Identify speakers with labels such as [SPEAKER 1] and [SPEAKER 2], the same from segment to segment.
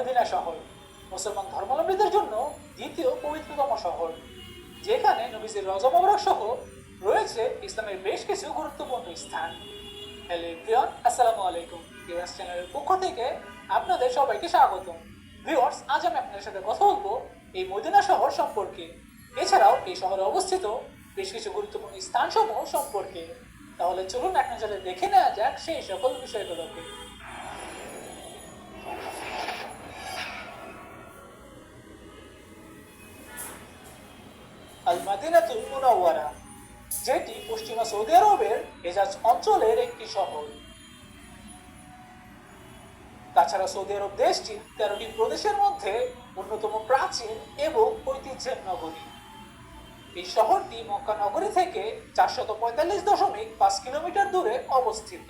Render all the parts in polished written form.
[SPEAKER 1] Medina শহর মুসলমান ধর্মাবলম্বীদের জন্য দ্বিতীয় পবিত্রতম শহর, যেখানে নবীজির রওজা মুবারক সহ রয়েছে ইসলামের বেশ কিছু গুরুত্বপূর্ণ স্থান। হ্যালো এভরিওয়ান, আসসালামু আলাইকুম। ভিউয়ার্স চ্যানেলের পক্ষ থেকে আপনাদের সবাইকে স্বাগতম। ভিউয়ার্স, আজ আমি আপনাদের সাথে কথা বলবো এই মদিনা শহর সম্পর্কে, এছাড়াও এই শহরে অবস্থিত বেশ কিছু গুরুত্বপূর্ণ স্থানসমূহ সম্পর্কে। তাহলে চলুন এক নজরে দেখে নেওয়া যাক সেই সকল বিষয়গুলোকে। আল মাদিনাতুল মুনাওয়ারা, যেটি পশ্চিমা সৌদি আরবের হেজাজ অঞ্চলের একটি শহর। তাছাড়া সৌদি আরব দেশটি 13টি প্রদেশের মধ্যে অন্যতম প্রাচীন এবং ঐতিহ্যের নগরী। এই শহরটি মক্কা নগরী থেকে 445.5 কিলোমিটার দূরে অবস্থিত।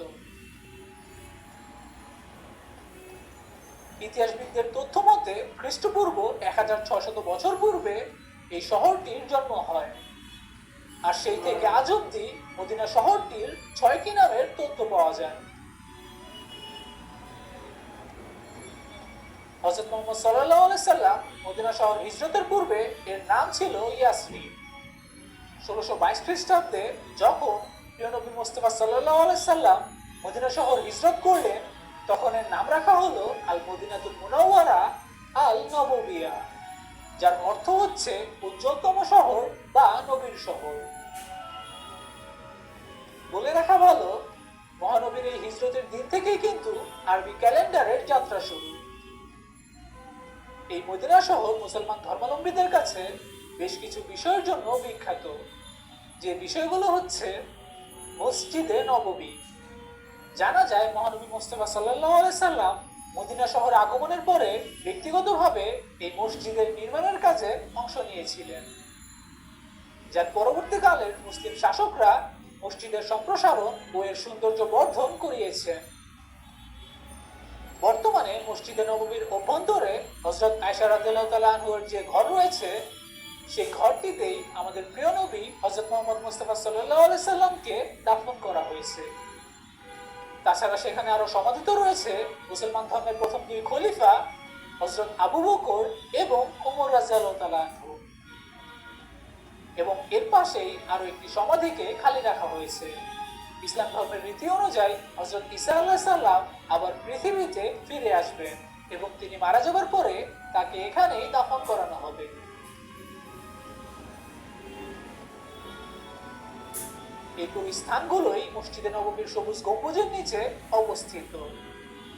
[SPEAKER 1] ইতিহাসবিদদের তথ্য মতে খ্রিস্টপূর্ব 1600 বছর পূর্বে এই শহরটির জন্ম হয়, আর সেই থেকে আজ অব্দি মদিনা শহরটির 6টি নামের তথ্য পাওয়া যায়। হযরত মুহাম্মদ সাল্লাল্লাহু আলাইহি সাল্লাম মদিনা শহর হিজরতের পূর্বে এর নাম ছিল ইয়াসরিব। 1622 খ্রিস্টাব্দে যখন প্রিয় নবী মুস্তাফা সাল্লাল্লাহু আলাইহি সাল্লাম মদিনা শহর হিজরত করলেন, তখন এর নাম রাখা হলো আল মদিনাতুল মুনাওয়ারা আল নববিয়া, যার অর্থ হচ্ছে উজ্জ্বলতম শহর বা নবীর শহর। বলে রাখা ভালো, মহানবীর এই হিজরতের দিন থেকেই কিন্তু আরবি ক্যালেন্ডারের যাত্রা শুরু। এই মদিনা শহর মুসলমান ধর্মাবলম্বীদের কাছে বেশ কিছু বিষয়ের জন্য বিখ্যাত, যে বিষয়গুলো হচ্ছে মসজিদে নববী। জানা যায় মহানবী মুস্তাফা সাল্লাল্লাহু আলাইহি সাল্লাম মদিনা শহরে আগমনের পরে ব্যক্তিগতভাবে এই মসজিদের নির্মাণের কাজে অংশ নিয়েছিলেন, যার পরবর্তীকালের মুসলিম শাসকরা মসজিদের সম্প্রসারণ ও এর সৌন্দর্য বর্ধন করিয়েছেন। বর্তমানে মসজিদে নববীর অভ্যন্তরে হযরত আয়েশা রাদিয়াল্লাহু তাআলা আনহার যে ঘর রয়েছে, সেই ঘরটিতেই আমাদের প্রিয় নবী হযরত মুহাম্মদ মুস্তাফা সাল্লাল্লাহু আলাইহি সাল্লামকে দাফন করা হয়েছে। তাছাড়া সেখানে আরো সমাধিত রয়েছে মুসলমান ধর্মের প্রথম দুই খলিফা হযরত আবু বকর এবং ওমর রাদিয়াল্লাহু তাআলা আনহু, এবং এর পাশেই আরো একটি সমাধিকে খালি রাখা হয়েছে। ইসলাম ধর্মের রীতি অনুযায়ী হযরত ঈসা আলাইহিস সালাম আবার পৃথিবীতে ফিরে আসবেন এবং তিনি মারা যাবার পরে তাকে এখানেই দাফন করানো হবে। এই পুরো স্থানগুলোই মসজিদে নববীর সবুজ গম্বুজের নিচে অবস্থিত।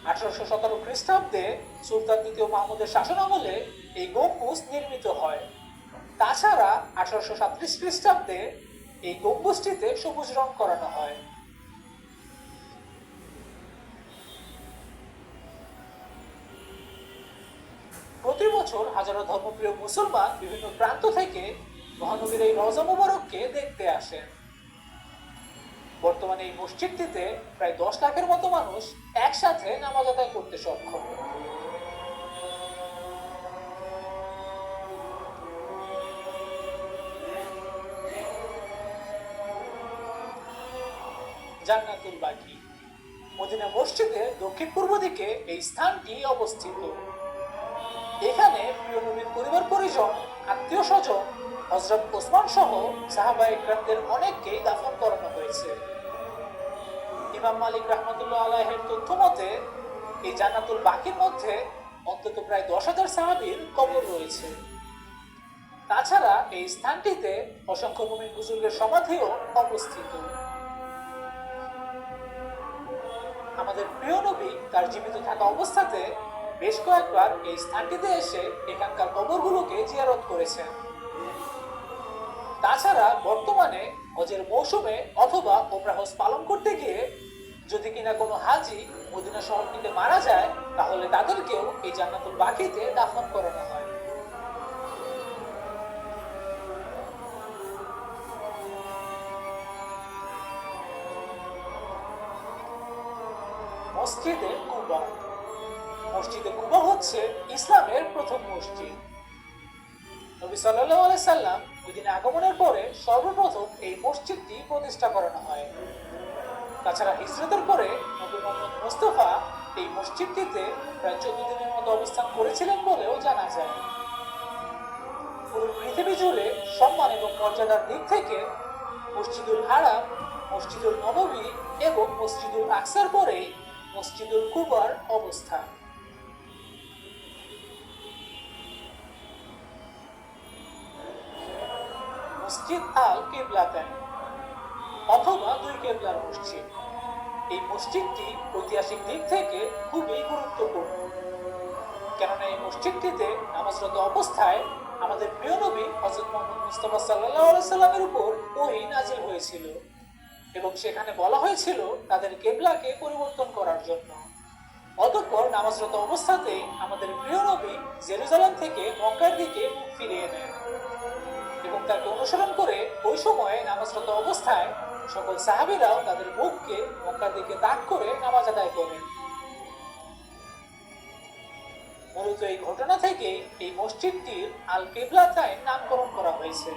[SPEAKER 1] 1817 খ্রিস্টাব্দে সুলতান দ্বিতীয় মাহমুদের শাসনামলে এই গম্বুজ নির্মিত হয়। তাছাড়া 1837 খ্রিস্টাব্দে এই গম্বুজটিতে সবুজ রং করানো হয়। প্রতি বছর হাজারো ধর্মপ্রিয় মুসলমান বিভিন্ন প্রান্ত থেকে মহানবীর এই রওজা মুবারককে দেখতে আসেন। বর্তমানে এই মসজিদটিতে প্রায় 10 লাখের মতো মানুষ একসাথে নামাজ আদায় করতে সক্ষম। জান্নাতুল বাকি, মদিনা মসজিদের দক্ষিণ পূর্ব দিকে এই স্থানটি অবস্থিত। এখানে প্রিয় নবীর পরিবার পরিজন, আত্মীয় স্বজন, হযরত ওসমান সহ সাহাবায়ে কেরামদের অনেককেই দাফন করানো হয়েছে। ইমাম মালিক রাহমাতুল্লাহ আলাইহির তথ্য মতে এই জান্নাতুল বাকির মধ্যে অন্তত প্রায় 10,000 সাহাবীর কবর রয়েছে। তাছাড়া এই স্থানটিতে অসংখ্য মুমিন বুজুর্গের সমাধিও অবস্থিত। আমাদের প্রিয় নবী তার জীবিত থাকা অবস্থাতে বেশ কয়েকবার এই স্থানটিতে এসে এখানকার কবরগুলোকে জিয়ারত করেছেন। তাছাড়া বর্তমানে হজের মৌসুমে অথবা উমরা হজ পালন করতে গিয়ে যদি কিনা কোনো হাজি মদিনা শহরটিতে মারা যায়, তাহলে তাদেরকেও এই জান্নাতুল বাকিতে দাফন করানো হয়। মসজিদে কুবা, মসজিদে কুবা হচ্ছে ইসলামের প্রথম মসজিদ। নবী সাল্লাল্লাহু আলাইহি সাল্লাম মদিনা আগমনের পরে সর্বপ্রথম এই মসজিদটি প্রতিষ্ঠা করানো হয়। তাছাড়া হিজরতের পরে নবী মুহাম্মদ মুস্তাফা এই মসজিদটিতে প্রায় 14 দিনের মতো অবস্থান করেছিলেন বলেও জানা যায়। পুরো পৃথিবী জুড়ে সম্মান এবং মর্যাদার দিক থেকে মসজিদুল হারাম, মসজিদুল নববী এবং মসজিদুল আকসার পরে মসজিদুল কুবার অবস্থান। মসজিদ আল কিবলাতাইন অথবা দুই কেবলার মসজিদ। এই মসজিদটি ঐতিহাসিক দিক থেকে খুবই গুরুত্বপূর্ণ, কেননা এই মসজিদটিতে নামাজরত অবস্থায় আমাদের প্রিয় নবী হযরত মুহাম্মদ মুস্তাফা সাল্লাল্লাহু আলাইহি সাল্লামের উপর ওহী নাযিল হয়েছিল এবং সেখানে বলা হয়েছিল তাদের কিবলাকে পরিবর্তন করার জন্য। অতঃপর নামাজরত অবস্থাতেই আমাদের প্রিয় নবী জেরুজালেম থেকে মক্কার দিকে মুখ ফিরিয়ে নেন এবং তাকে অনুসরণ করে ওই সময়ে নামাজরত অবস্থায় সকল সাহাবীরাও তাদের মুখকে মক্কার দিকে তাক করে নামাজ আদায় করেন। মূলত এই ঘটনা থেকে এই মসজিদটির আল কিবলাতাইন নামকরণ করা হয়েছে।